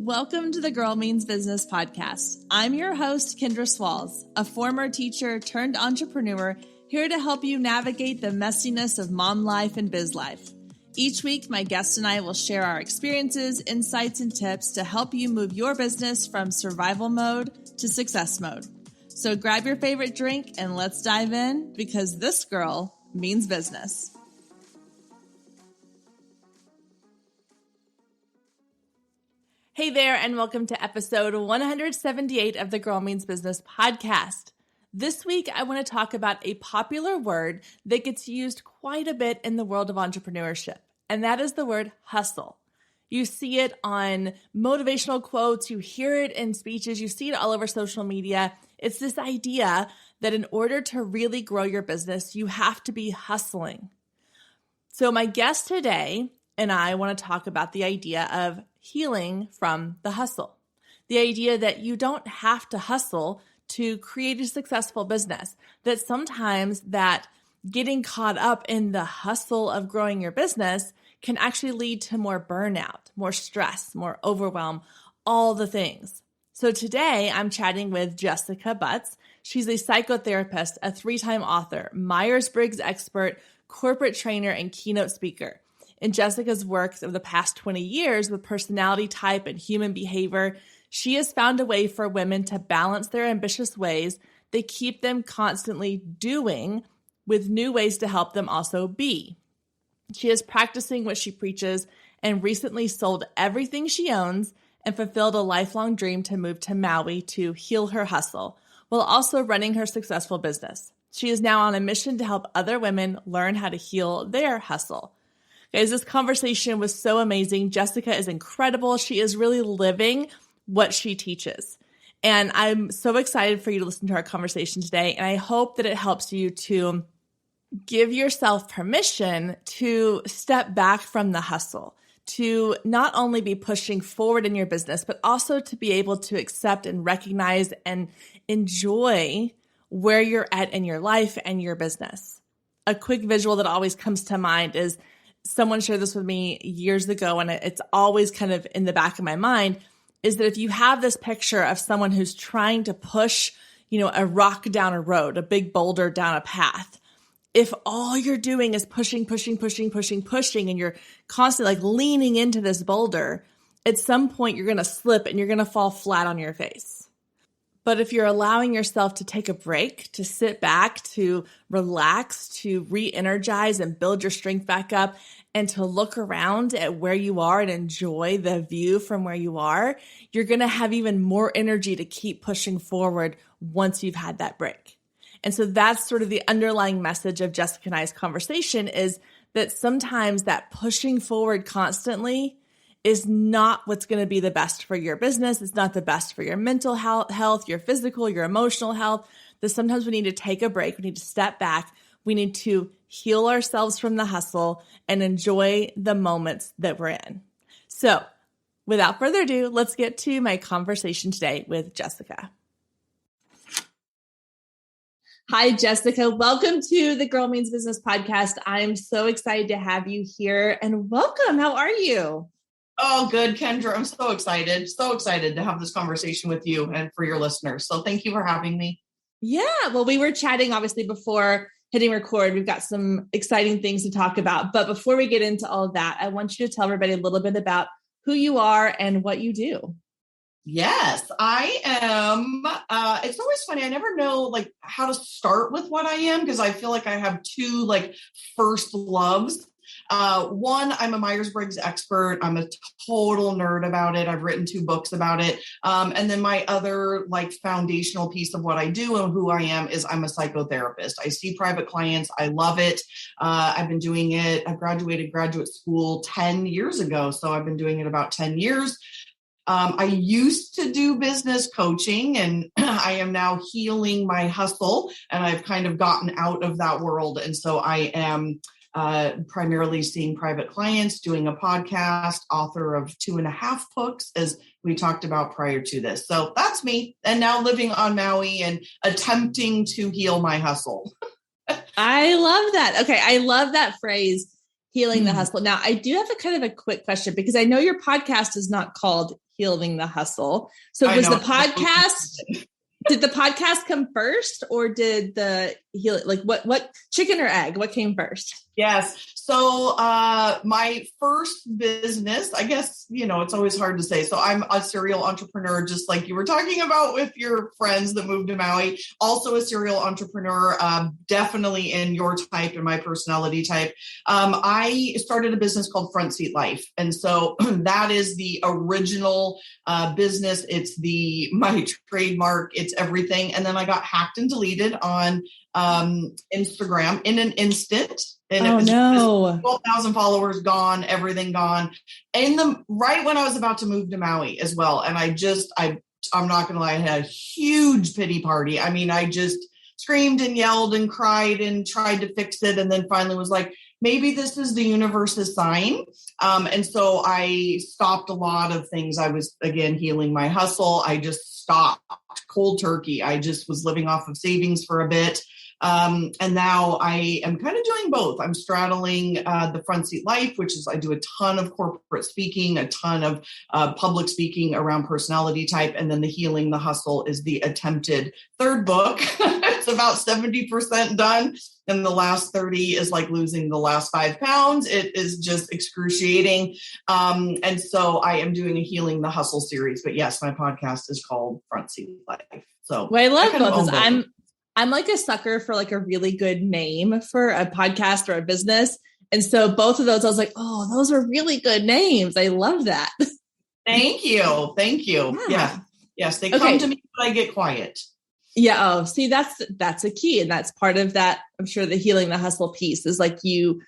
Welcome to the Girl Means Business podcast. I'm your host, Kendra Swalls, a former teacher turned entrepreneur, here to help you navigate the messiness of mom life and biz life. Each week, my guest and I will share our experiences, insights, and tips to help you move your business from survival mode to success mode. So grab your favorite drink and let's dive in, because this girl means business. Hey there, and welcome to episode 178 of the Girl Means Business podcast. This week, I want to talk about a popular word that gets used quite a bit in the world of entrepreneurship, and that is the word hustle. You see it on motivational quotes, you hear it in speeches, you see it all over social media. It's this idea that in order to really grow your business, you have to be hustling. So my guest today and I want to talk about the idea of healing from the hustle. The idea that you don't have to hustle to create a successful business, that sometimes that getting caught up in the hustle of growing your business can actually lead to more burnout, more stress, more overwhelm, all the things. So today I'm chatting with Jessica Butts. She's a psychotherapist, a 3-time author, Myers-Briggs Expert, corporate trainer, and keynote speaker. In Jessica's work of the past 20 years with personality type and human behavior, she has found a way for women to balance their ambitious ways that keep them constantly doing with new ways to help them also be. She is practicing what she preaches and recently sold everything she owns and fulfilled a lifelong dream to move to Maui to heal her hustle, while also running her successful business. She is now on a mission to help other women learn how to heal their hustle. Guys, this conversation was so amazing. Jessica is incredible. She is really living what she teaches. And I'm so excited for you to listen to our conversation today. And I hope that it helps you to give yourself permission to step back from the hustle, to not only be pushing forward in your business, but also to be able to accept and recognize and enjoy where you're at in your life and your business. A quick visual that always comes to mind is someone shared this with me years ago, and it's always kind of in the back of my mind, is that if you have this picture of someone who's trying to push, a rock down a road, a big boulder down a path, if all you're doing is pushing, and you're constantly like leaning into this boulder, at some point you're going to slip and you're going to fall flat on your face. But if you're allowing yourself to take a break, to sit back, to relax, to re-energize and build your strength back up, and to look around at where you are and enjoy the view from where you are, you're going to have even more energy to keep pushing forward once you've had that break. And so that's sort of the underlying message of Jessica and I's conversation, is that sometimes that pushing forward constantly is not what's going to be the best for your business. It's not the best for your mental health, your physical, your emotional health. That sometimes we need to take a break. We need to step back. We need to heal ourselves from the hustle and enjoy the moments that we're in. So without further ado, let's get to my conversation today with Jessica. Hi, Jessica. Welcome to the Girl Means Business podcast. I'm so excited to have you here, and welcome. How are you? Oh, good, Kendra. I'm so excited to have this conversation with you and for your listeners. So thank you for having me. Yeah. Well, we were chatting obviously before hitting record. We've got some exciting things to talk about. But before we get into all of that, I want you to tell everybody a little bit about who you are and what you do. Yes, I am. It's always funny. I never know how to start with what I am, because I feel like I have two first loves. One, I'm a Myers-Briggs expert. I'm a total nerd about it. I've written 2 books about it. And then my other foundational piece of what I do and who I am is I'm a psychotherapist. I see private clients. I love it. I've been doing it. I graduated graduate school 10 years ago. So I've been doing it about 10 years. I used to do business coaching, and I am now healing my hustle, and I've kind of gotten out of that world. And so I am primarily seeing private clients, doing a podcast, author of 2.5 books, as we talked about prior to this. So that's me. And now living on Maui and attempting to heal my hustle. I love that. Okay. I love that phrase, healing the hustle. Now, I do have a kind of a quick question, because I know your podcast is not called Healing the Hustle. So I was know. the podcast, did the podcast come first, or did the heal, like what chicken or egg? What came first? Yes. So my first business, I guess, it's always hard to say. So I'm a serial entrepreneur, just like you were talking about with your friends that moved to Maui. Also a serial entrepreneur, definitely in your type and my personality type. I started a business called Front Seat Life. And so that is the original business. It's my trademark. It's everything. And then I got hacked and deleted on Instagram in an instant. And it was 12,000 followers gone, everything gone. And right when I was about to move to Maui as well. And I'm not going to lie, I had a huge pity party. I mean, I just screamed and yelled and cried and tried to fix it. And then finally was like, maybe this is the universe's sign. And so I stopped a lot of things. I was, again, healing my hustle. I just stopped cold turkey. I just was living off of savings for a bit. And now I am kind of doing both. I'm straddling the Front Seat Life, which is I do a ton of corporate speaking, a ton of public speaking around personality type. And then the Healing the Hustle is the attempted third book. It's about 70% done. And the last 30 is like losing the last 5 pounds. It is just excruciating. And so I am doing a Healing the Hustle series. But yes, my podcast is called Front Seat Life. So I love both. I'm like a sucker for like a really good name for a podcast or a business. And so both of those, I was like, oh, those are really good names. I love that. Thank you. Yeah. Yes. They come to me when I get quiet. Yeah. Oh, see, that's a key. And that's part of that. I'm sure the Healing the Hustle piece is like, you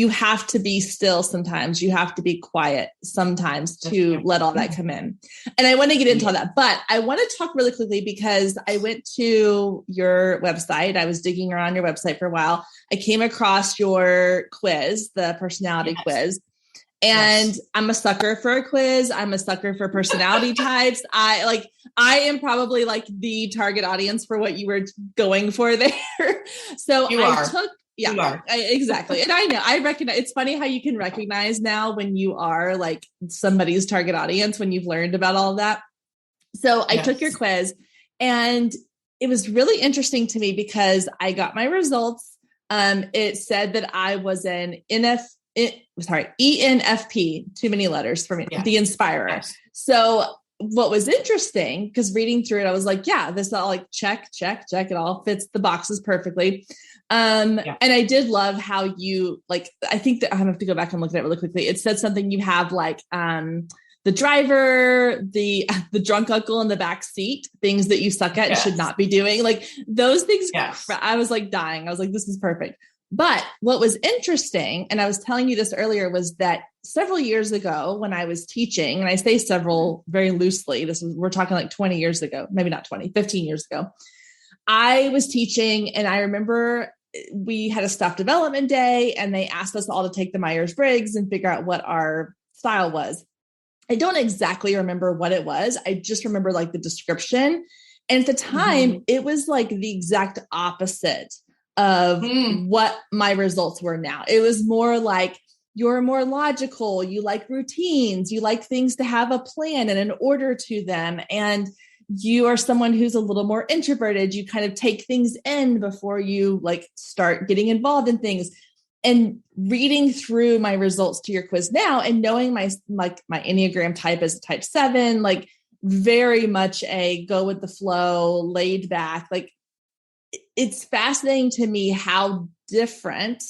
have to be still sometimes. You have to be quiet sometimes to let all that come in. And I want to get into all that, but I want to talk really quickly because I went to your website. I was digging around your website for a while. I came across your quiz, the personality quiz. And I'm a sucker for a quiz. I'm a sucker for personality types. I am probably like the target audience for what you were going for there. So exactly. And I know, I recognize, it's funny how you can recognize now when you are like somebody's target audience, when you've learned about all of that. So I took your quiz and it was really interesting to me because I got my results. It said that I was an ENFP, too many letters for me, the Inspirer. Yes. So what was interesting, because reading through it, I was like, yeah, this all like check. It all fits the boxes perfectly. And I did love how you like, I think that I have to go back and look at it really quickly. It said something you have like, the driver, the drunk uncle in the back seat, things that you suck at and should not be doing. Like those things, I was like dying. I was like, this is perfect. But what was interesting, and I was telling you this earlier, was that several years ago when I was teaching, and I say several very loosely, we're talking like 20 years ago, maybe not 20, 15 years ago, I was teaching, and I remember we had a staff development day and they asked us all to take the Myers-Briggs and figure out what our style was. I don't exactly remember what it was. I just remember like the description. And at the time, it was like the exact opposite of what my results were now. It was more like, you're more logical. You like routines. You like things to have a plan and an order to them. And you are someone who's a little more introverted. You kind of take things in before you like start getting involved in things. And reading through my results to your quiz now and knowing my Enneagram type is a type 7, like very much a go with the flow, laid back. Like it's fascinating to me how different.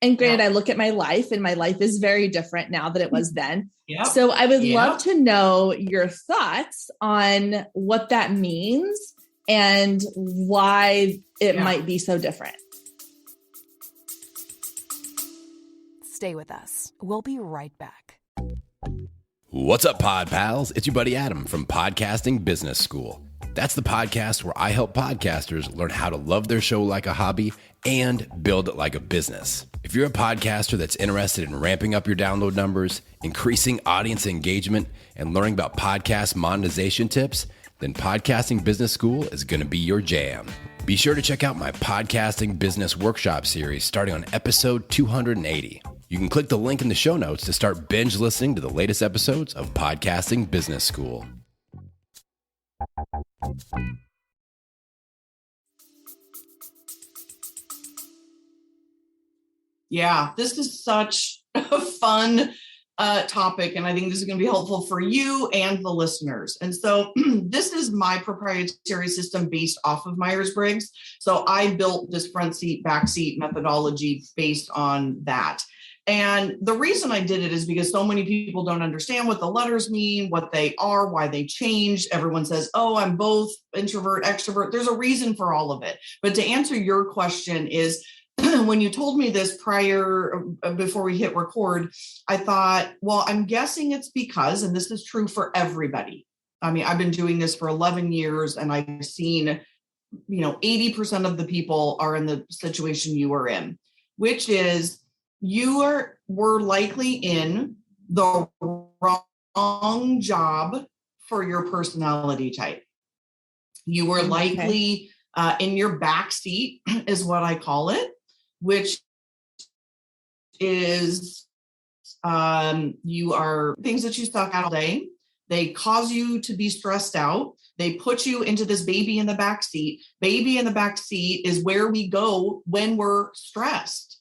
And granted, I look at my life and my life is very different now than it was then. So I would love to know your thoughts on what that means and why it might be so different. Stay with us. We'll be right back. What's up, Pod Pals? It's your buddy Adam from Podcasting Business School. That's the podcast where I help podcasters learn how to love their show like a hobby and build it like a business. If you're a podcaster that's interested in ramping up your download numbers, increasing audience engagement, and learning about podcast monetization tips, then Podcasting Business School is going to be your jam. Be sure to check out my Podcasting Business Workshop series starting on episode 280. You can click the link in the show notes to start binge listening to the latest episodes of Podcasting Business School. Yeah, this is such a fun topic, and I think this is going to be helpful for you and the listeners. And so this is my proprietary system based off of Myers-Briggs. So I built this front seat, back seat methodology based on that. And the reason I did it is because so many people don't understand what the letters mean, what they are, why they change. Everyone says, oh, I'm both introvert, extrovert. There's a reason for all of it. But to answer your question is, when you told me this before we hit record, I thought, well, I'm guessing it's because, and this is true for everybody. I mean, I've been doing this for 11 years and I've seen, 80% of the people are in the situation you are in, which is were likely in the wrong job for your personality type. You were likely in your back seat is what I call it, which is you are things that you suck at all day. They cause you to be stressed out. They put you into this baby in the back seat. Baby in the back seat is where we go when we're stressed.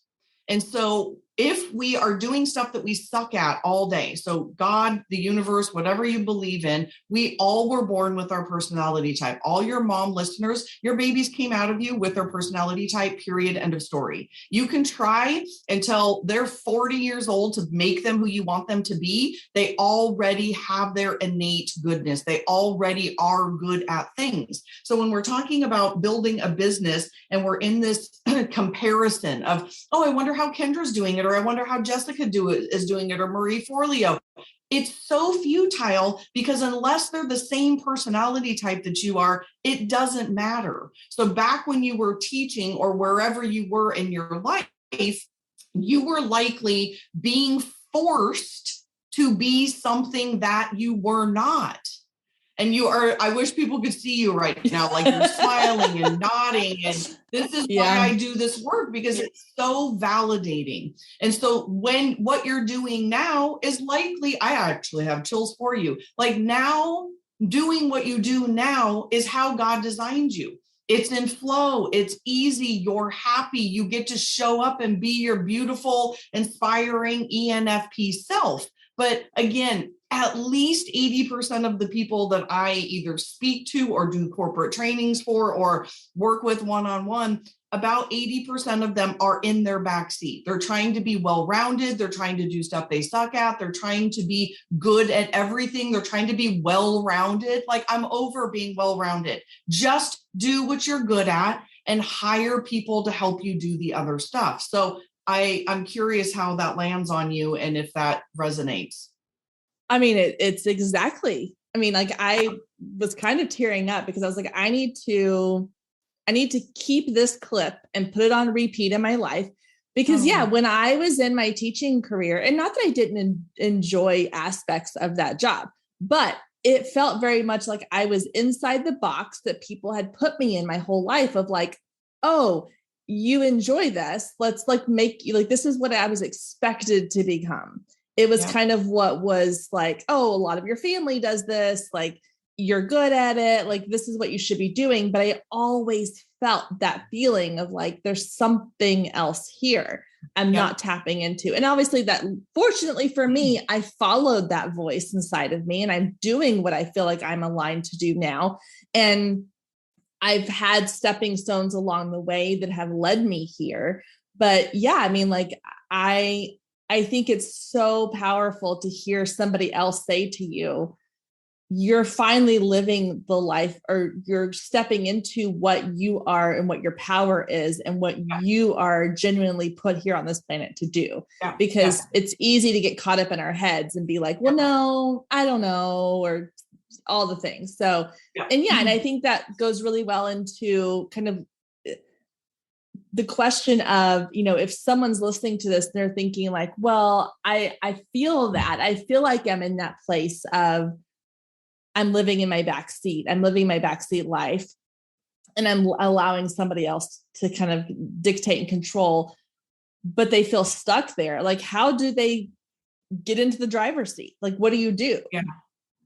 And so if we are doing stuff that we suck at all day, so God, the universe, whatever you believe in, we all were born with our personality type. All your mom listeners, your babies came out of you with their personality type, period, end of story. You can try until they're 40 years old to make them who you want them to be. They already have their innate goodness. They already are good at things. So when we're talking about building a business and we're in this comparison of, oh, I wonder how Kendra's doing it, or I wonder how Jessica is doing it, or Marie Forleo. It's so futile because unless they're the same personality type that you are, it doesn't matter. So back when you were teaching or wherever you were in your life, you were likely being forced to be something that you were not. And I wish people could see you right now, like you're smiling and nodding. And this is why I do this work, because it's so validating. And so what you're doing now is likely, I actually have chills for you. Like now, doing what you do now is how God designed you. It's in flow. It's easy. You're happy. You get to show up and be your beautiful, inspiring ENFP self. But again, at least 80% of the people that I either speak to or do corporate trainings for or work with one-on-one, about 80% of them are in their backseat. They're trying to be well-rounded. They're trying to do stuff they suck at. They're trying to be good at everything. They're trying to be well-rounded. Like, I'm over being well-rounded. Just do what you're good at and hire people to help you do the other stuff. So I'm curious how that lands on you and if that resonates. I mean, it's exactly, like I was kind of tearing up because I was like, I need to keep this clip and put it on repeat in my life because when I was in my teaching career, and not that I didn't enjoy aspects of that job, but it felt very much like I was inside the box that people had put me in my whole life of like, oh, you enjoy this. Let's make you this is what I was expected to become. It was kind of what was like, oh, a lot of your family does this. Like, you're good at it. Like, this is what you should be doing. But I always felt that feeling of like, there's something else here I'm not tapping into. And obviously that, fortunately for me, I followed that voice inside of me and I'm doing what I feel like I'm aligned to do now. And I've had stepping stones along the way that have led me here. But I think it's so powerful to hear somebody else say to you, you're finally living the life, or you're stepping into what you are and what your power is and what you are genuinely put here on this planet to do. Because it's easy to get caught up in our heads and be like, well, no, I don't know, or all the things. So, and I think that goes really well into kind of the question of, if someone's listening to this, they're thinking like, well, I feel that. I feel like I'm in that place of I'm living in my backseat. I'm living my backseat life. And I'm allowing somebody else to kind of dictate and control but they feel stuck there. Like, how do they get into the driver's seat? Like, what do you do? Yeah.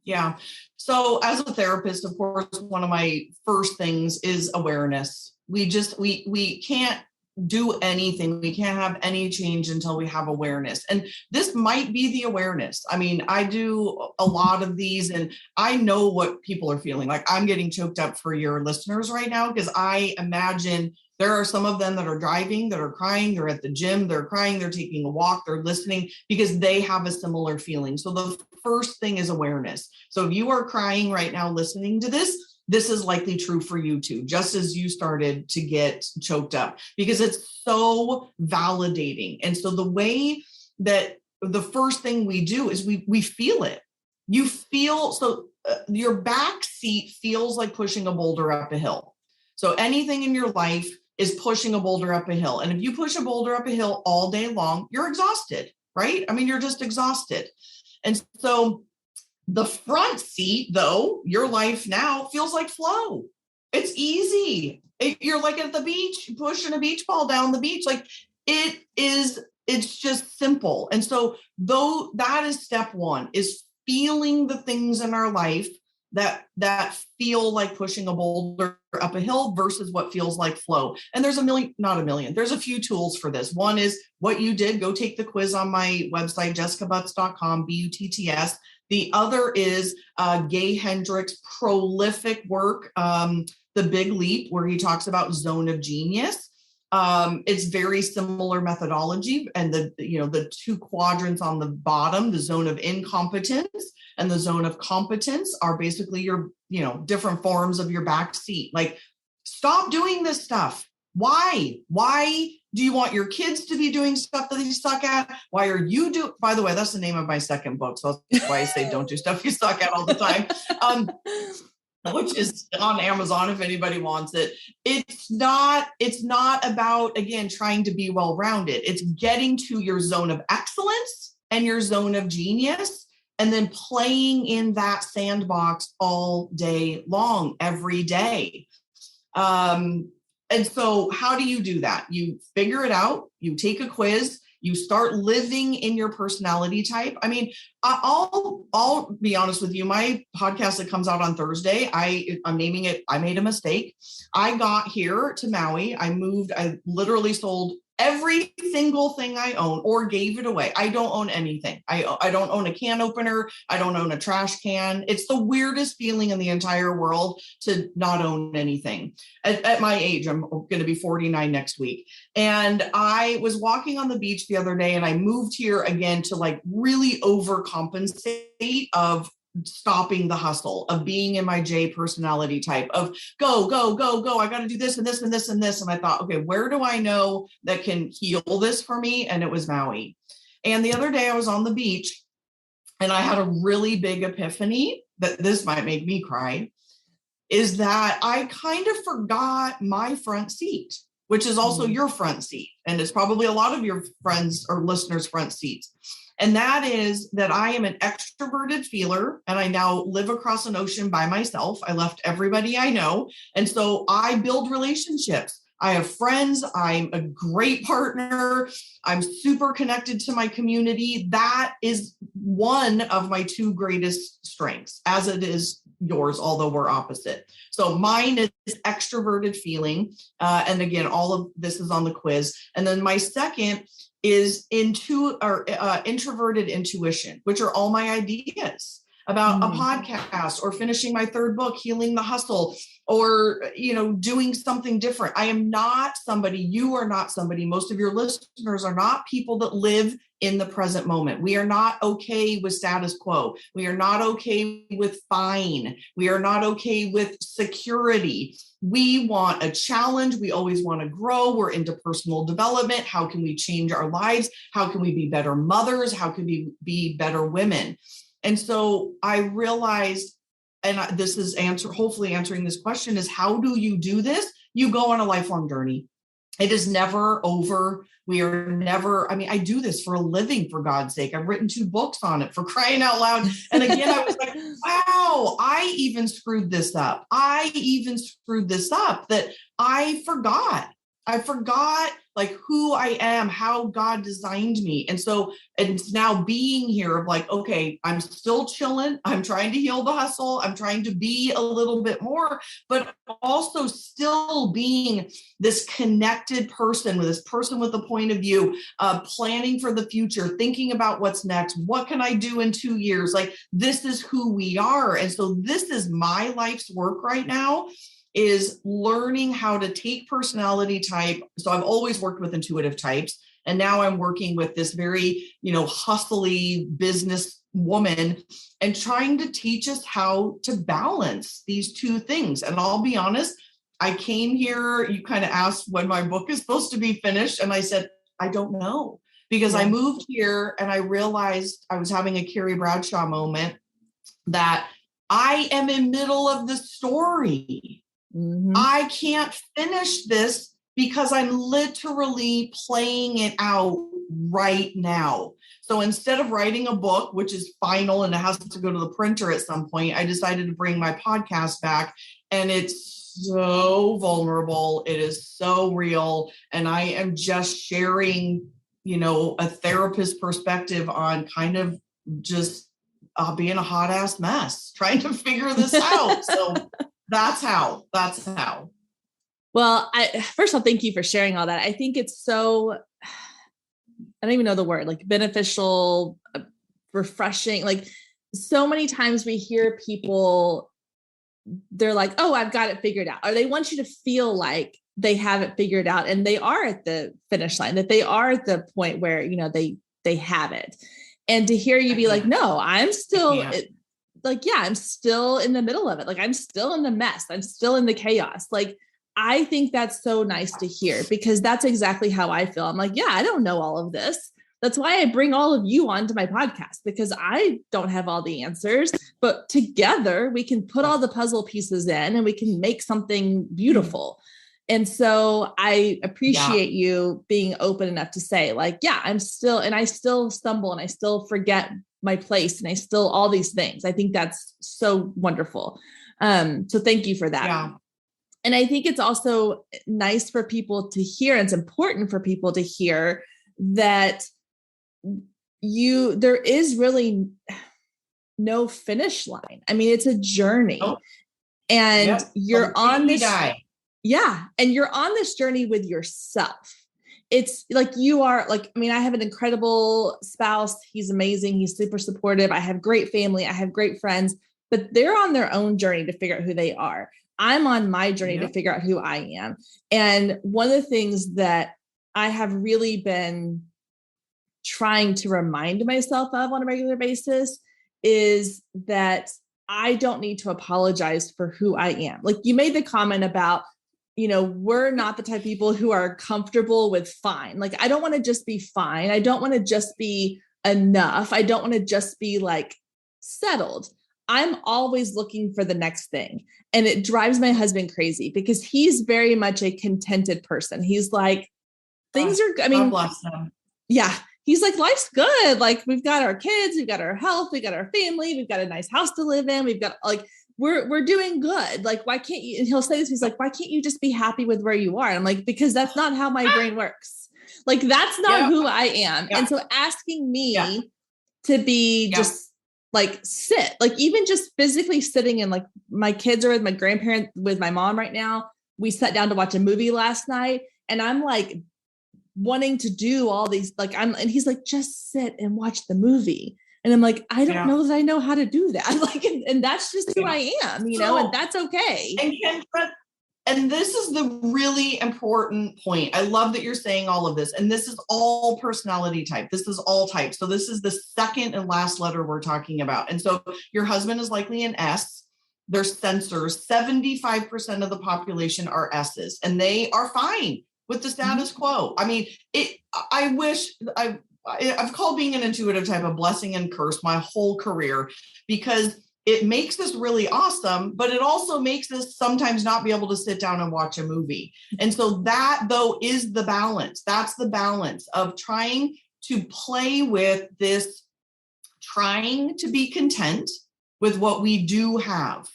Yeah. So as a therapist, of course, one of my first things is awareness. We can't do anything. We can't have any change until we have awareness. And this might be the awareness. I mean, I do a lot of these and I know what people are feeling. Like, I'm getting choked up for your listeners right now, because I imagine there are some of them that are driving, that are crying, they're at the gym, they're crying, they're taking a walk, they're listening, because they have a similar feeling. So the first thing is awareness. So if you are crying right now listening to this is likely true for you too, just as you started to get choked up, because it's so validating. And so the way that the first thing we do is we feel it. You feel, so your back seat feels like pushing a boulder up a hill. So anything in your life is pushing a boulder up a hill. And if you push a boulder up a hill all day long, you're exhausted, right? I mean, you're just exhausted. And so the front seat, though, your life now feels like flow. It's easy. You're like at the beach, pushing a beach ball down the beach. Like, it's just simple. And so though that is step one, is feeling the things in our life that feel like pushing a boulder up a hill versus what feels like flow. And there's there's a few tools for this. One is what you did. Go take the quiz on my website, jessicabutts.com, BUTTS. The other is Gay Hendricks' prolific work, The Big Leap, where he talks about zone of genius. It's very similar methodology, and the two quadrants on the bottom, the zone of incompetence and the zone of competence, are basically your different forms of your back seat. Like, stop doing this stuff. Why do you want your kids to be doing stuff that you suck at? Why are you doing? By the way, that's the name of my second book, so that's why I say don't do stuff you suck at all the time. Which is on Amazon if anybody wants it. It's not about, again, trying to be well-rounded. It's getting to your zone of excellence and your zone of genius, and then playing in that sandbox all day long, every day. And so how do you do that? You figure it out, you take a quiz, you start living in your personality type. I mean, I'll be honest with you. My podcast that comes out on Thursday, I'm naming it, I Made a Mistake. I got here to Maui. I literally sold every single thing I own or gave it away. I don't own anything. I don't own a can opener. I don't own a trash can. It's the weirdest feeling in the entire world to not own anything. At my age, I'm going to be 49 next week. And I was walking on the beach the other day, and I moved here again to like really overcompensate of stopping the hustle, of being in my J personality type, of go. I got to do this and this and this and this. And I thought, okay, where do I know that can heal this for me? And it was Maui. And the other day I was on the beach and I had a really big epiphany that this might make me cry, is that I kind of forgot my front seat, which is also your front seat. And it's probably a lot of your friends or listeners' front seats. And that is that I am an extroverted feeler, and I now live across an ocean by myself. I left everybody I know. And so I build relationships. I have friends. I'm a great partner. I'm super connected to my community. That is one of my two greatest strengths, as it is yours, although we're opposite. So mine is extroverted feeling. And again, all of this is on the quiz. And then my second is introverted intuition, which are all my ideas about a podcast or finishing my third book, Healing the Hustle, or, doing something different. I am not somebody, you are not somebody, most of your listeners are not people that live in the present moment. We are not okay with status quo. We are not okay with fine. We are not okay with security. We want a challenge. We always want to grow. We're into personal development. How can we change our lives? How can we be better mothers? How can we be better women? And so I realized, and this is hopefully answering this question, is how do you do this? You go on a lifelong journey. It is never over. We are never, I do this for a living, for God's sake. I've written 2 books on it, for crying out loud. And again, I was like, wow, I even screwed this up. That I forgot. I forgot like who I am, how God designed me. And so it's now being here of like, okay, I'm still chilling. I'm trying to heal the hustle. I'm trying to be a little bit more, but also still being this connected person with this person with a point of view, planning for the future, thinking about what's next. What can I do in 2 years? Like, this is who we are. And so this is my life's work right now, is learning how to take personality type. So I've always worked with intuitive types, and now I'm working with this very, hustly business woman and trying to teach us how to balance these two things. And I'll be honest, I came here, you kind of asked when my book is supposed to be finished. And I said, I don't know, because I moved here and I realized I was having a Carrie Bradshaw moment that I am in middle of the story. Mm-hmm. I can't finish this because I'm literally playing it out right now. So instead of writing a book, which is final and it has to go to the printer at some point, I decided to bring my podcast back, and it's so vulnerable. It is so real. And I am just sharing, a therapist perspective on kind of just being a hot ass mess, trying to figure this out. So That's how. Well, first of all, thank you for sharing all that. I think it's so, I don't even know the word, like beneficial, refreshing. Like, so many times we hear people, they're like, oh, I've got it figured out. Or they want you to feel like they have it figured out and they are at the finish line, that they are at the point where, they have it. And to hear you be like, no, I'm still I'm still in the middle of it. Like, I'm still in the mess. I'm still in the chaos. Like, I think that's so nice to hear, because that's exactly how I feel. I'm like, yeah, I don't know all of this. That's why I bring all of you onto my podcast, because I don't have all the answers, but together we can put all the puzzle pieces in and we can make something beautiful. And so I appreciate you being open enough to say like, yeah, I still stumble and I still forget my place and I still, all these things. I think that's so wonderful. So thank you for that. Yeah. And I think it's also nice for people to hear, and it's important for people to hear that there is really no finish line. I mean, it's a journey, and you're on this. Yeah. And you're on this journey with yourself. It's like, you are like, I mean, I have an incredible spouse. He's amazing. He's super supportive. I have great family. I have great friends, but they're on their own journey to figure out who they are. I'm on my journey to figure out who I am. And one of the things that I have really been trying to remind myself of on a regular basis is that I don't need to apologize for who I am. Like, you made the comment about, we're not the type of people who are comfortable with fine. Like, I don't want to just be fine. I don't want to just be enough. I don't want to just be like settled. I'm always looking for the next thing. And it drives my husband crazy, because he's very much a contented person. He's like, things are, I mean, God bless him. Yeah. He's like, life's good. Like, we've got our kids, we've got our health, we got our family, we've got a nice house to live in. We've got like, we're doing good. Like, why can't you? And he'll say this, he's like, why can't you just be happy with where you are? And I'm like, because that's not how my brain works. Like, that's not who I am. And so asking me to be just like sit, like even just physically sitting, and like my kids are with my grandparents, with my mom right now. We sat down to watch a movie last night, and I'm like wanting to do all these, like and he's like, just sit and watch the movie. And I'm like, I don't know that I know how to do that. Like, and that's just who I am, and that's okay. And Kendra, and this is the really important point. I love that you're saying all of this. And this is all personality type. This is all type. So this is the second and last letter we're talking about. And so your husband is likely an S. They're sensors. 75% of the population are S's, and they are fine with the status quo. I mean, I wish I've called being an intuitive type a blessing and curse my whole career, because it makes us really awesome, but it also makes us sometimes not be able to sit down and watch a movie. And so that, though, is the balance. That's the balance of trying to play with this, trying to be content with what we do have.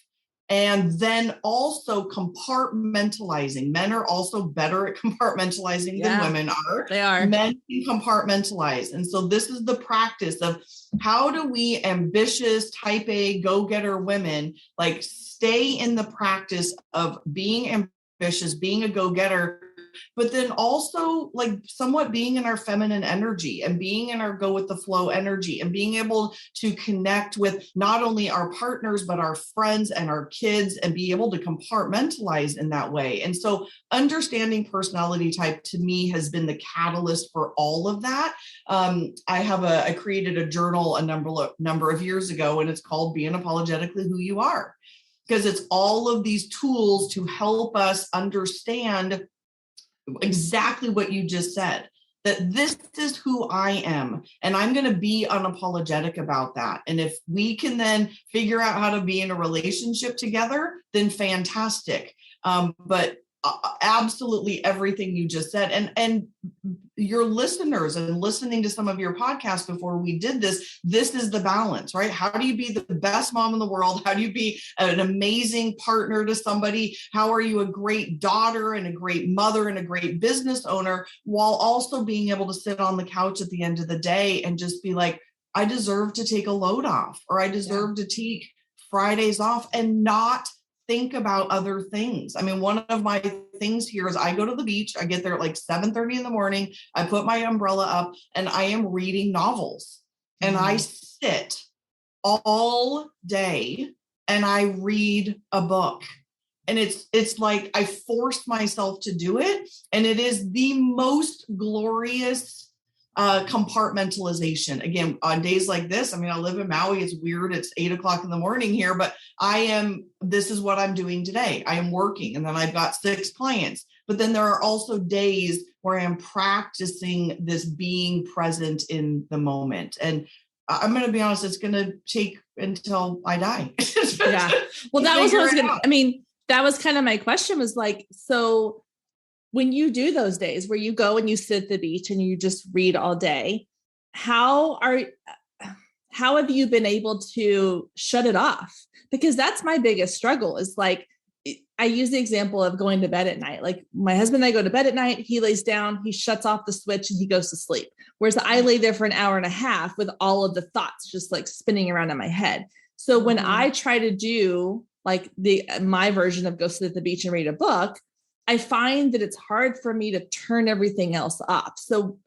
And then also compartmentalizing. Men are also better at compartmentalizing than women are. They are. Men can compartmentalize. And so this is the practice of how do we ambitious type A go-getter women like stay in the practice of being ambitious, being a go-getter, but then also like somewhat being in our feminine energy and being in our go with the flow energy and being able to connect with not only our partners, but our friends and our kids and be able to compartmentalize in that way. And so understanding personality type to me has been the catalyst for all of that. I created a journal a number of years ago, and it's called Be Unapologetically Who You Are, because it's all of these tools to help us understand exactly what you just said, that this is who I am, and I'm going to be unapologetic about that. And if we can then figure out how to be in a relationship together, then fantastic. But absolutely everything you just said, and your listeners and listening to some of your podcasts before we did this is the balance, right? How do you be the best mom in the world? How do you be an amazing partner to somebody? How are you a great daughter and a great mother and a great business owner, while also being able to sit on the couch at the end of the day and just be like, I deserve to take a load off, or I deserve to take Fridays off and not think about other things. I mean, one of my things here is I go to the beach. I get there at like 7:30 in the morning. I put my umbrella up and I am reading novels, and I sit all day and I read a book. And it's like I forced myself to do it. And it is the most glorious compartmentalization. Again, on days like this, I mean, I live in Maui. It's weird. It's 8:00 in the morning here, but this is what I'm doing today. I am working, and then I've got 6 clients, but then there are also days where I'm practicing this being present in the moment. And I'm going to be honest, it's going to take until I die. Yeah. Well, that was what I was going to, I mean, that was kind of my question was like, so when you do those days where you go and you sit at the beach and you just read all day, how have you been able to shut it off? Because that's my biggest struggle is like, I use the example of going to bed at night. Like my husband and I go to bed at night, he lays down, he shuts off the switch and he goes to sleep. Whereas I lay there for an hour and a half with all of the thoughts just like spinning around in my head. So when I try to do like my version of go sit at the beach and read a book, I find that it's hard for me to turn everything else off. So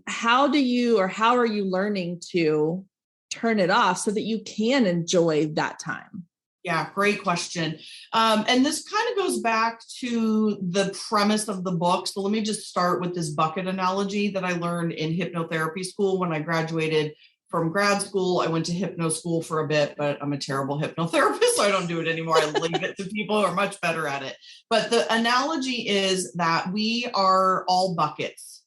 how are you learning to turn it off so that you can enjoy that time? Yeah, great question. And this kind of goes back to the premise of the book. So let me just start with this bucket analogy that I learned in hypnotherapy school when I graduated from grad school. I went to hypno school for a bit, but I'm a terrible hypnotherapist, so I don't do it anymore. I leave it to people who are much better at it. But the analogy is that we are all buckets,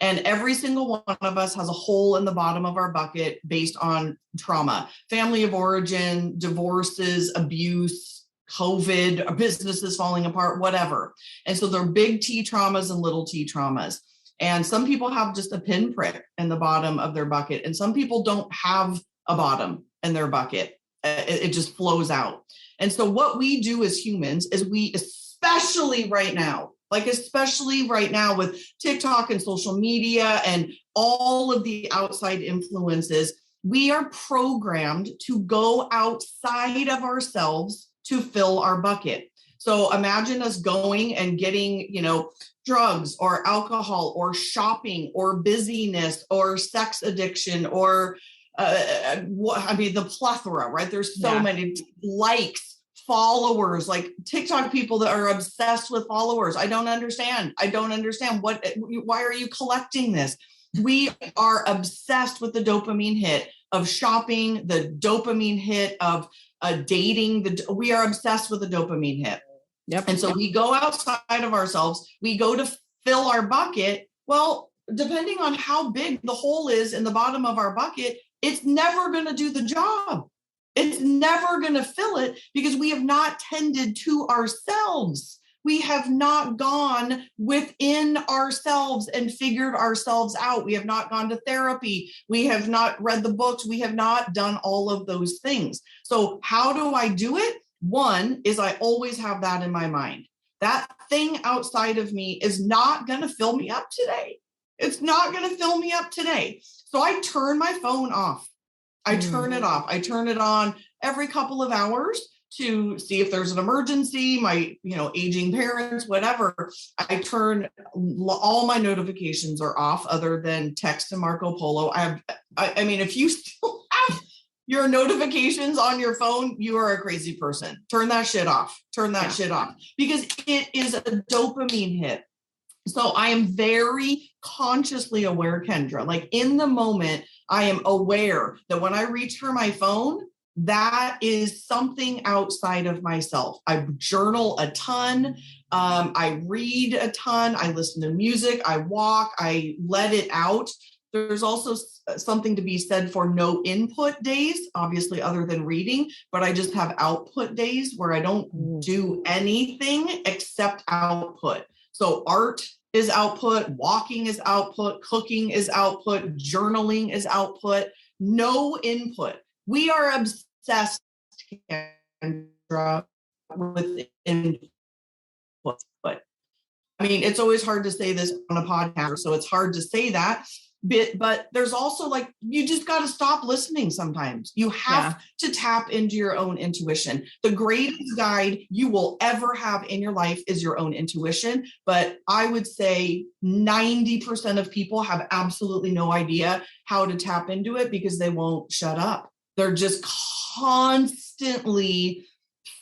and every single one of us has a hole in the bottom of our bucket based on trauma, family of origin, divorces, abuse, COVID, businesses falling apart, whatever. And so there are big T traumas and little T traumas. And some people have just a pinprick in the bottom of their bucket, and some people don't have a bottom in their bucket. It just flows out. And so what we do as humans is especially right now with TikTok and social media and all of the outside influences, we are programmed to go outside of ourselves to fill our bucket. So imagine us going and getting, drugs or alcohol or shopping or busyness or sex addiction or, the plethora, right? There's so many likes, followers, like TikTok people that are obsessed with followers. I don't understand. Why are you collecting this? We are obsessed with the dopamine hit of shopping, the dopamine hit of dating. We are obsessed with the dopamine hit. Yep. And so we go outside of ourselves, we go to fill our bucket. Well, depending on how big the hole is in the bottom of our bucket, it's never going to do the job. It's never going to fill it because we have not tended to ourselves. We have not gone within ourselves and figured ourselves out. We have not gone to therapy. We have not read the books. We have not done all of those things. So how do I do it? One is I always have that in my mind. That thing outside of me is not going to fill me up today. It's not going to fill me up today. So I turn my phone off. I turn it off. I turn it on every couple of hours to see if there's an emergency, my, aging parents, whatever. I turn all my notifications are off other than text and Marco Polo. I mean, if you still have your notifications on your phone, you are a crazy person. Turn that shit off. Turn that shit off, because it is a dopamine hit. So I am very consciously aware, Kendra, like in the moment, I am aware that when I reach for my phone, that is something outside of myself. I journal a ton. I read a ton. I listen to music. I walk. I let it out. There's also something to be said for no input days, obviously, other than reading, but I just have output days where I don't do anything except output. So art is output, walking is output, cooking is output, journaling is output, no input. We are obsessed, Kendra, with input. But I mean, it's always hard to say this on a podcast, so it's hard to say that. But there's also like, you just got to stop listening sometimes. You have to tap into your own intuition. The greatest guide you will ever have in your life is your own intuition. But I would say 90% of people have absolutely no idea how to tap into it because they won't shut up. They're just constantly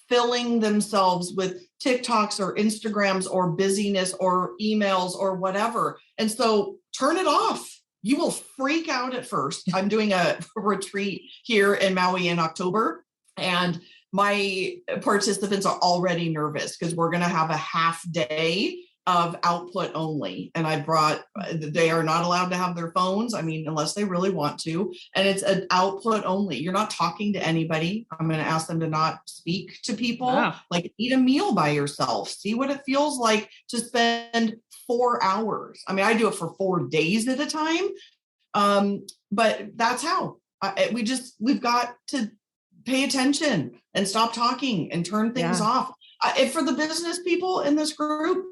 filling themselves with TikToks or Instagrams or busyness or emails or whatever. And so turn it off. You will freak out at first. I'm doing a retreat here in Maui in October, and my participants are already nervous because we're going to have a half day of output only. And they are not allowed to have their phones. I mean, unless they really want to, and it's an output only. You're not talking to anybody. I'm going to ask them to not speak to people. Wow. Like eat a meal by yourself. See what it feels like to spend 4 hours. I mean, I do it for 4 days at a time. But that's how we've got to pay attention and stop talking and turn things off. For the business people in this group,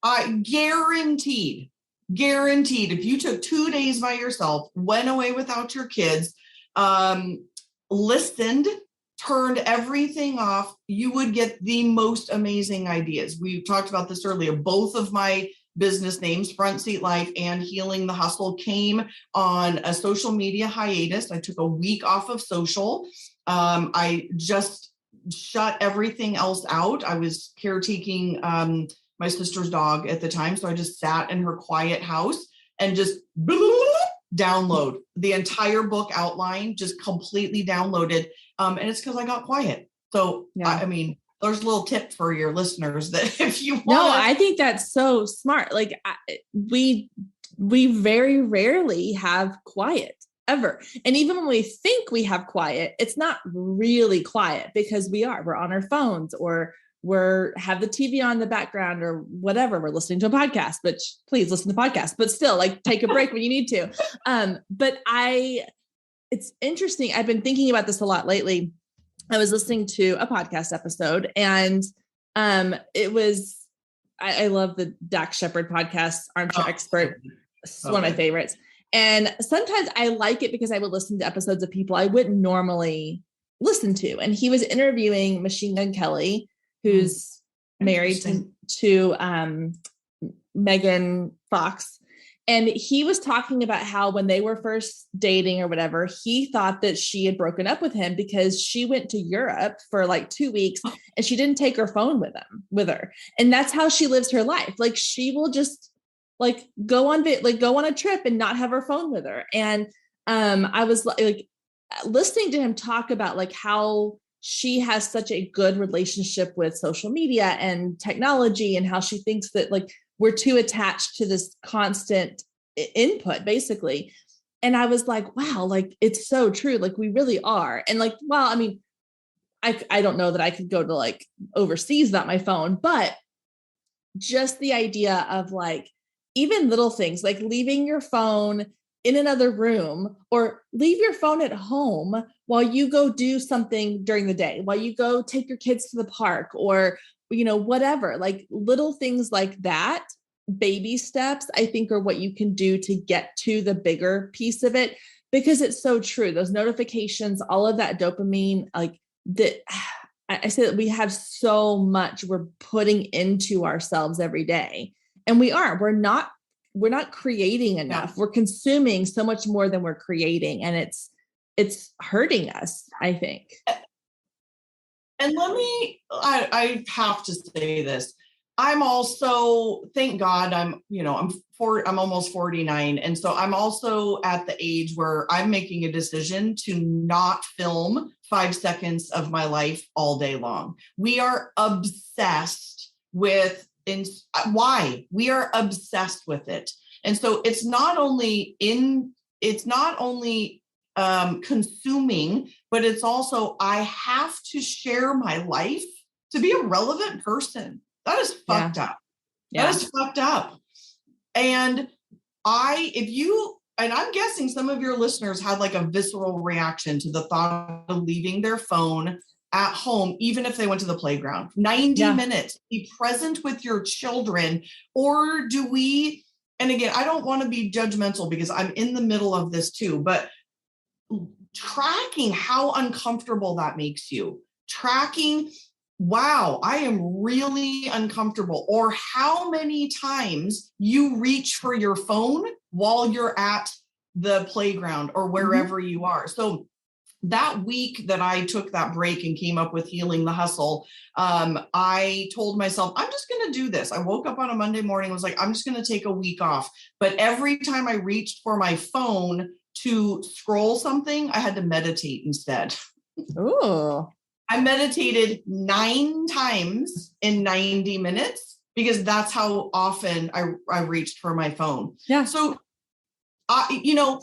I guaranteed, if you took 2 days by yourself, went away without your kids, listened, turned everything off, you would get the most amazing ideas. We talked about this earlier. Both of my business names, Front Seat Life and Healing the Hustle, came on a social media hiatus. I took a week off of social. I just shut everything else out. I was caretaking my sister's dog at the time. So I just sat in her quiet house and just download the entire book outline, just completely downloaded. And it's because I got quiet. So, I mean, there's a little tip for your listeners that if you want. No, I think that's so smart. Like we very rarely have quiet ever. And even when we think we have quiet, it's not really quiet because we're on our phones or have the TV on in the background or whatever. We're listening to a podcast, which please listen to podcasts, but still like take a break when you need to. But it's interesting. I've been thinking about this a lot lately. I was listening to a podcast episode and it was, I love the Dax Shepard podcast, Armchair Expert. It's one of my favorites. And sometimes I like it because I would listen to episodes of people I wouldn't normally listen to. And he was interviewing Machine Gun Kelly, who's married to Megan Fox. And he was talking about how when they were first dating or whatever, he thought that she had broken up with him because she went to Europe for like 2 weeks and she didn't take her phone with her. And that's how she lives her life. Like she will just like go on a trip and not have her phone with her. And I was like listening to him talk about like how she has such a good relationship with social media and technology and how she thinks that like we're too attached to this constant input basically. And I was like, wow, like it's so true. Like we really are. And like, well, I mean, I don't know that I could go to like overseas without my phone, but just the idea of like, even little things like leaving your phone in another room, or leave your phone at home while you go do something during the day, while you go take your kids to the park, or, whatever, like little things like that. Baby steps, I think, are what you can do to get to the bigger piece of it, because it's so true. Those notifications, all of that dopamine, like that. I say that we have so much we're putting into ourselves every day, and we're not creating enough. Yeah. We're consuming so much more than we're creating, and it's hurting us, I think. And I have to say this. I'm also, thank God, I'm almost 49. And so I'm also at the age where I'm making a decision to not film 5 seconds of my life all day long. We are obsessed with why we are obsessed with it. And so it's not only consuming, but it's also, I have to share my life to be a relevant person. That is fucked up. Yeah. That is fucked up. And I'm guessing some of your listeners had like a visceral reaction to the thought of leaving their phone at home, even if they went to the playground. 90 minutes, be present with your children. Or do we, and again, I don't want to be judgmental because I'm in the middle of this too, but tracking how uncomfortable that makes you, tracking, wow, I am really uncomfortable, or how many times you reach for your phone while you're at the playground or wherever you are. So that week that I took that break and came up with Healing the Hustle, I told myself, I'm just going to do this. I woke up on a Monday morning, was like, I'm just going to take a week off. But every time I reached for my phone to scroll something, I had to meditate instead. Ooh. I meditated 9 times in 90 minutes because that's how often I reached for my phone. Yeah. So,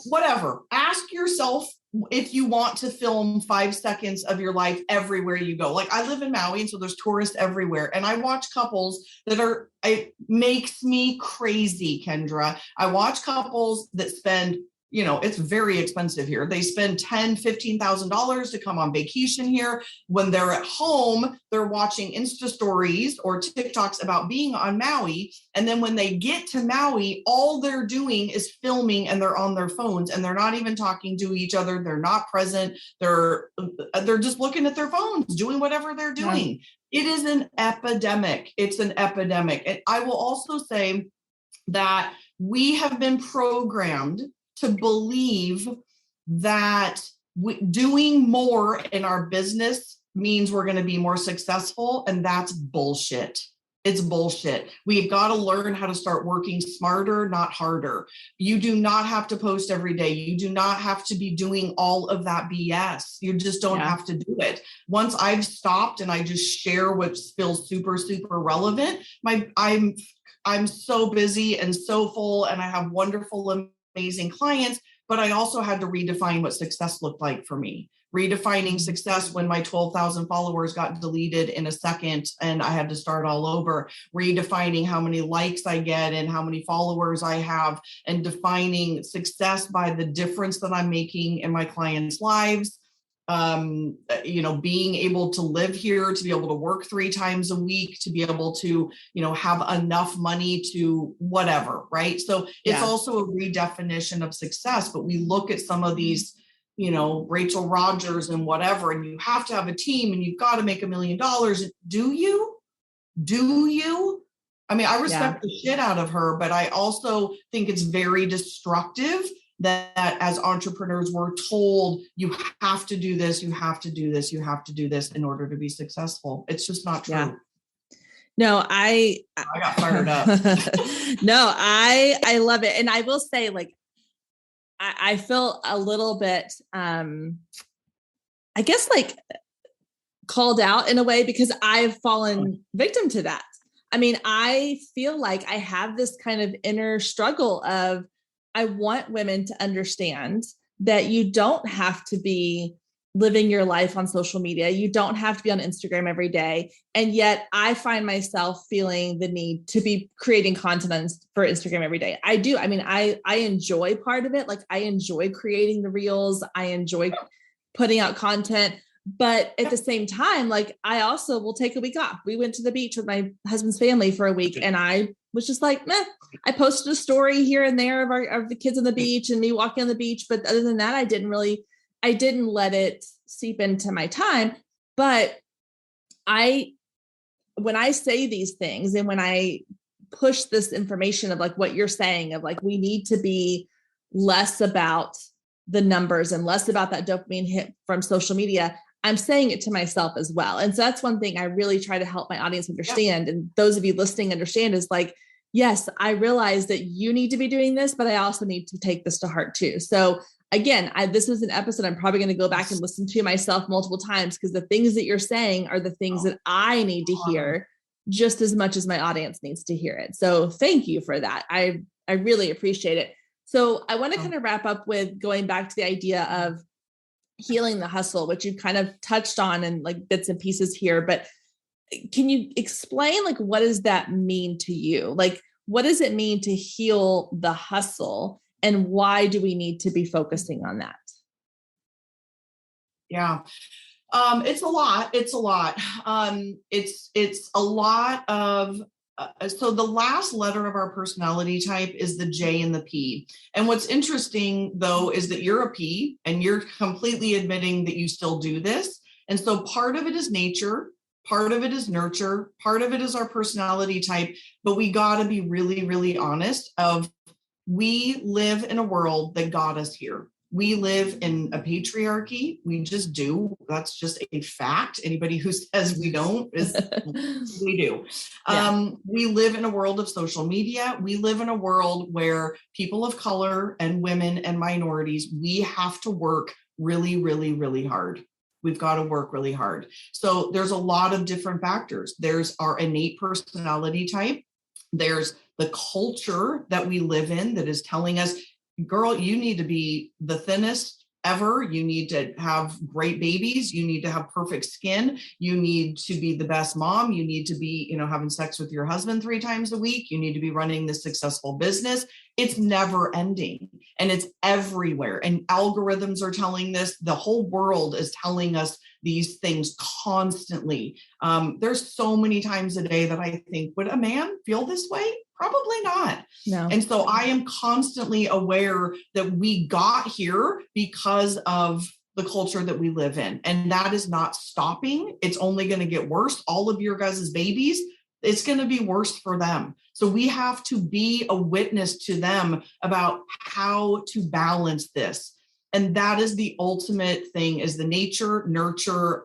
whatever. Ask yourself if you want to film 5 seconds of your life everywhere you go. Like, I live in Maui, and so there's tourists everywhere. And I watch couples it makes me crazy, Kendra. I watch couples that spend, it's very expensive here. They spend $10,000, $15,000 to come on vacation here. When they're at home, they're watching Insta stories or TikToks about being on Maui. And then when they get to Maui, all they're doing is filming, and they're on their phones, and they're not even talking to each other. They're not present. They're just looking at their phones, doing whatever they're doing. Yeah. It is an epidemic. It's an epidemic. And I will also say that we have been programmed to believe that doing more in our business means we're going to be more successful. And that's bullshit. It's bullshit. We've got to learn how to start working smarter, not harder. You do not have to post every day. You do not have to be doing all of that BS. You just don't have to do it. Once I've stopped and I just share what feels super, super relevant, I'm so busy and so full, and I have wonderful, amazing clients, but I also had to redefine what success looked like for me. Redefining success when my 12,000 followers got deleted in a second and I had to start all over. Redefining how many likes I get and how many followers I have, and defining success by the difference that I'm making in my clients' lives. Being able to live here, to be able to work 3 times a week, to be able to, have enough money to whatever, right? So it's also a redefinition of success, but we look at some of these, Rachel Rogers and whatever, and you have to have a team and you've got to make $1 million. Do you? I mean, I respect the shit out of her, but I also think it's very destructive that as entrepreneurs, we're told you have to do this, you have to do this, you have to do this in order to be successful. It's just not true. Yeah. No, I got fired up. No, I love it. And I will say, like, I feel a little bit, I guess, like, called out in a way, because I've fallen victim to that. I mean, I feel like I have this kind of inner struggle of, I want women to understand that you don't have to be living your life on social media. You don't have to be on Instagram every day. And yet I find myself feeling the need to be creating content for Instagram every day. I do. I mean, I enjoy part of it. Like I enjoy creating the reels. I enjoy putting out content. But at the same time, like I also will take a week off. We went to the beach with my husband's family for a week, and I was just like, meh. I posted a story here and there of the kids on the beach and me walking on the beach. But other than that, I didn't let it seep into my time. But when I say these things and when I push this information of like what you're saying of like, we need to be less about the numbers and less about that dopamine hit from social media, I'm saying it to myself as well. And so that's one thing I really try to help my audience understand. Yeah. And those of you listening understand is like, yes, I realize that you need to be doing this, but I also need to take this to heart too. So again, this was an episode I'm probably going to go back and listen to myself multiple times because the things that you're saying are the things that I need to hear just as much as my audience needs to hear it. So thank you for that. I really appreciate it. So I want to kind of wrap up with going back to the idea of healing the hustle, which you kind of touched on in like bits and pieces here, but can you explain like, what does that mean to you? Like, what does it mean to heal the hustle? And why do we need to be focusing on that? Yeah. It's a lot. It's a lot. It's a lot of, so the last letter of our personality type is the J and the P. And what's interesting though, is that you're a P and you're completely admitting that you still do this. And so part of it is nature, part of it is nurture, part of it is our personality type, but we got to be really, really honest of, we live in a world that got us here. We live in a patriarchy. We just do. That's just a fact. Anybody who says we don't is we do. Yeah. We live in a world of social media. We live in a world where people of color and women and minorities, we have to work really, really, really hard. We've got to work really hard. So there's a lot of different factors. There's our innate personality type. There's the culture that we live in that is telling us, girl, you need to be the thinnest ever. You need to have great babies. You need to have perfect skin. You need to be the best mom. You need to be, having sex with your husband 3 times a week. You need to be running this successful business. It's never ending and it's everywhere. And algorithms are telling this. The whole world is telling us these things constantly. There's so many times a day that I think, would a man feel this way? Probably not. No. And so I am constantly aware that we got here because of the culture that we live in. And that is not stopping. It's only going to get worse. All of your guys' babies, it's going to be worse for them. So we have to be a witness to them about how to balance this. And that is the ultimate thing, is the nature, nurture,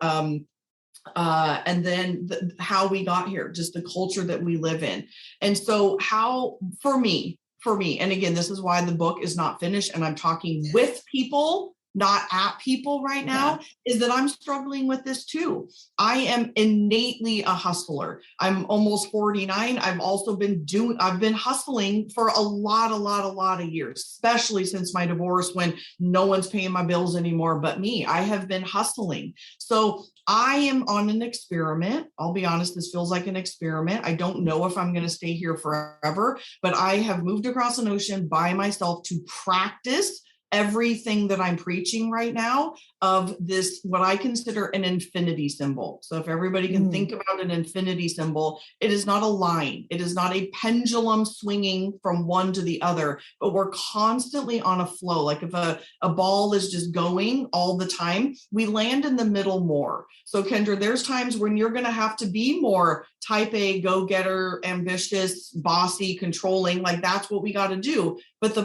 and then how we got here, just the culture that we live in. And so how, for me, and again, this is why the book is not finished and I'm talking with people, not at people right now, is that I'm struggling with this too. I am innately a hustler. I'm almost 49. I've been hustling for a lot of years, especially since my divorce, when no one's paying my bills anymore but me. I have been hustling. So I am on an experiment. I'll be honest, this feels like an experiment. I don't know if I'm going to stay here forever, but I have moved across an ocean by myself to practice everything that I'm preaching right now of this, what I consider an infinity symbol. So if everybody can think about an infinity symbol, it is not a line. It is not a pendulum swinging from one to the other, but we're constantly on a flow. Like if a ball is just going all the time, we land in the middle more. So Kendra, there's times when you're going to have to be more type A, go-getter, ambitious, bossy, controlling, like that's what we got to do. But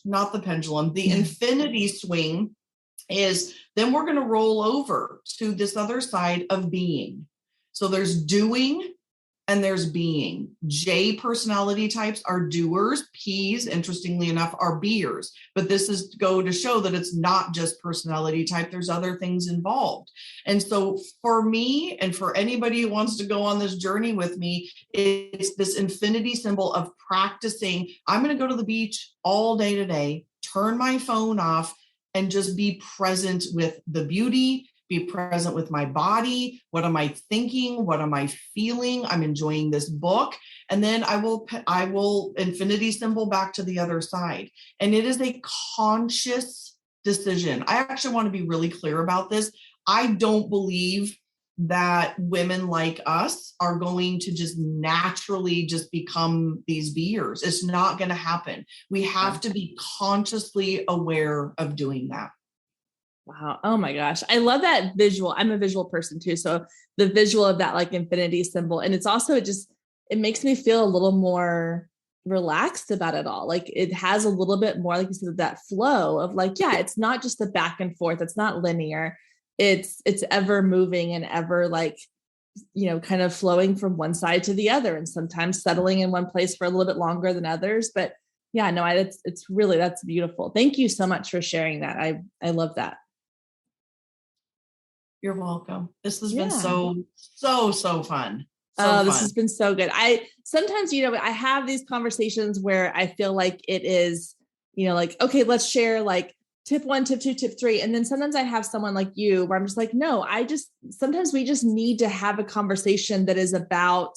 not the pendulum, the infinity swing is then we're going to roll over to this other side of being. So there's doing and there's being. J personality types are doers. P's, interestingly enough, are beers. But this is go to show that it's not just personality type. There's other things involved. And so for me, and for anybody who wants to go on this journey with me, it's this infinity symbol of practicing. I'm going to go to the beach all day today, turn my phone off, and just be present with the beauty, be present with my body. What am I thinking? What am I feeling? I'm enjoying this book. And then I will infinity symbol back to the other side. And it is a conscious decision. I actually want to be really clear about this. I don't believe that women like us are going to just naturally just become these beers. It's not going to happen. We have to be consciously aware of doing that. Wow. Oh my gosh. I love that visual. I'm a visual person too. So the visual of that like infinity symbol. And it's also it makes me feel a little more relaxed about it all. Like it has a little bit more, like you said, that flow of like, yeah, it's not just the back and forth. It's not linear. It's ever moving and ever like, kind of flowing from one side to the other and sometimes settling in one place for a little bit longer than others. But yeah, no, that's beautiful. Thank you so much for sharing that. I love that. You're welcome. This has been so fun. This has been so good. I sometimes, I have these conversations where I feel like it is, like, okay, let's share like tip 1, tip 2, tip 3. And then sometimes I have someone like you where I'm just like, no, sometimes we just need to have a conversation that is about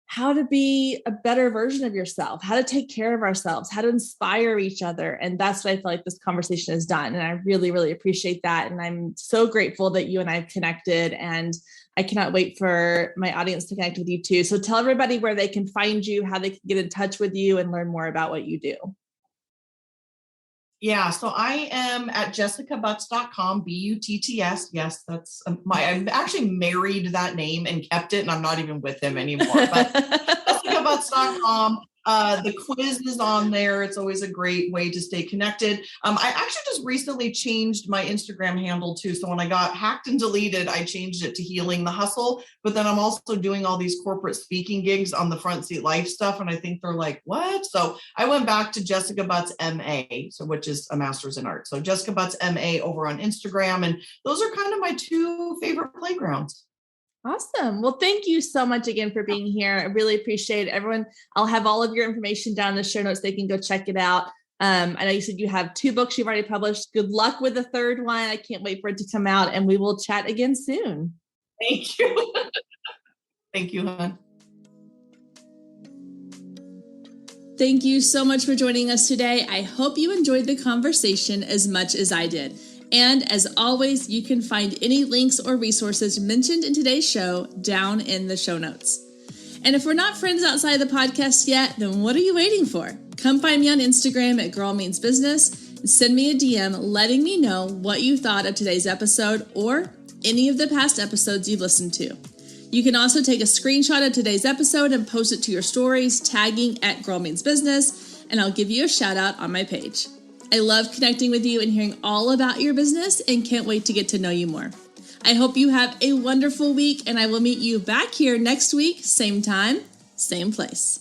how to be a better version of yourself, how to take care of ourselves, how to inspire each other. And that's what I feel like this conversation has done. And I really, really appreciate that. And I'm so grateful that you and I have connected, and I cannot wait for my audience to connect with you too. So tell everybody where they can find you, how they can get in touch with you and learn more about what you do. Yeah, so I am at jessicabutts.com, BUTTS. Yes, that's I'm actually married that name and kept it, and I'm not even with him anymore. But jessicabutts.com. The quiz is on there. It's always a great way to stay connected. I actually just recently changed my Instagram handle too. So when I got hacked and deleted, I changed it to Healing the Hustle. But then I'm also doing all these corporate speaking gigs on the Front Seat Life stuff. And I think they're like, what? So I went back to Jessica Butts MA, which is a master's in art. So Jessica Butts MA over on Instagram. And those are kind of my 2 favorite playgrounds. Awesome. Well, thank you so much again for being here. I really appreciate it. Everyone. I'll have all of your information down in the show notes. They can go check it out. I know you said you have 2 books you've already published. Good luck with the 3rd one. I can't wait for it to come out, and we will chat again soon. Thank you. Thank you, hon. Thank you so much for joining us today. I hope you enjoyed the conversation as much as I did. And as always, you can find any links or resources mentioned in today's show down in the show notes. And if we're not friends outside the podcast yet, then what are you waiting for? Come find me on Instagram at Girl Means Business and send me a DM letting me know what you thought of today's episode or any of the past episodes you've listened to. You can also take a screenshot of today's episode and post it to your stories, tagging at Girl Means Business, and I'll give you a shout out on my page. I love connecting with you and hearing all about your business and can't wait to get to know you more. I hope you have a wonderful week, and I will meet you back here next week, same time, same place.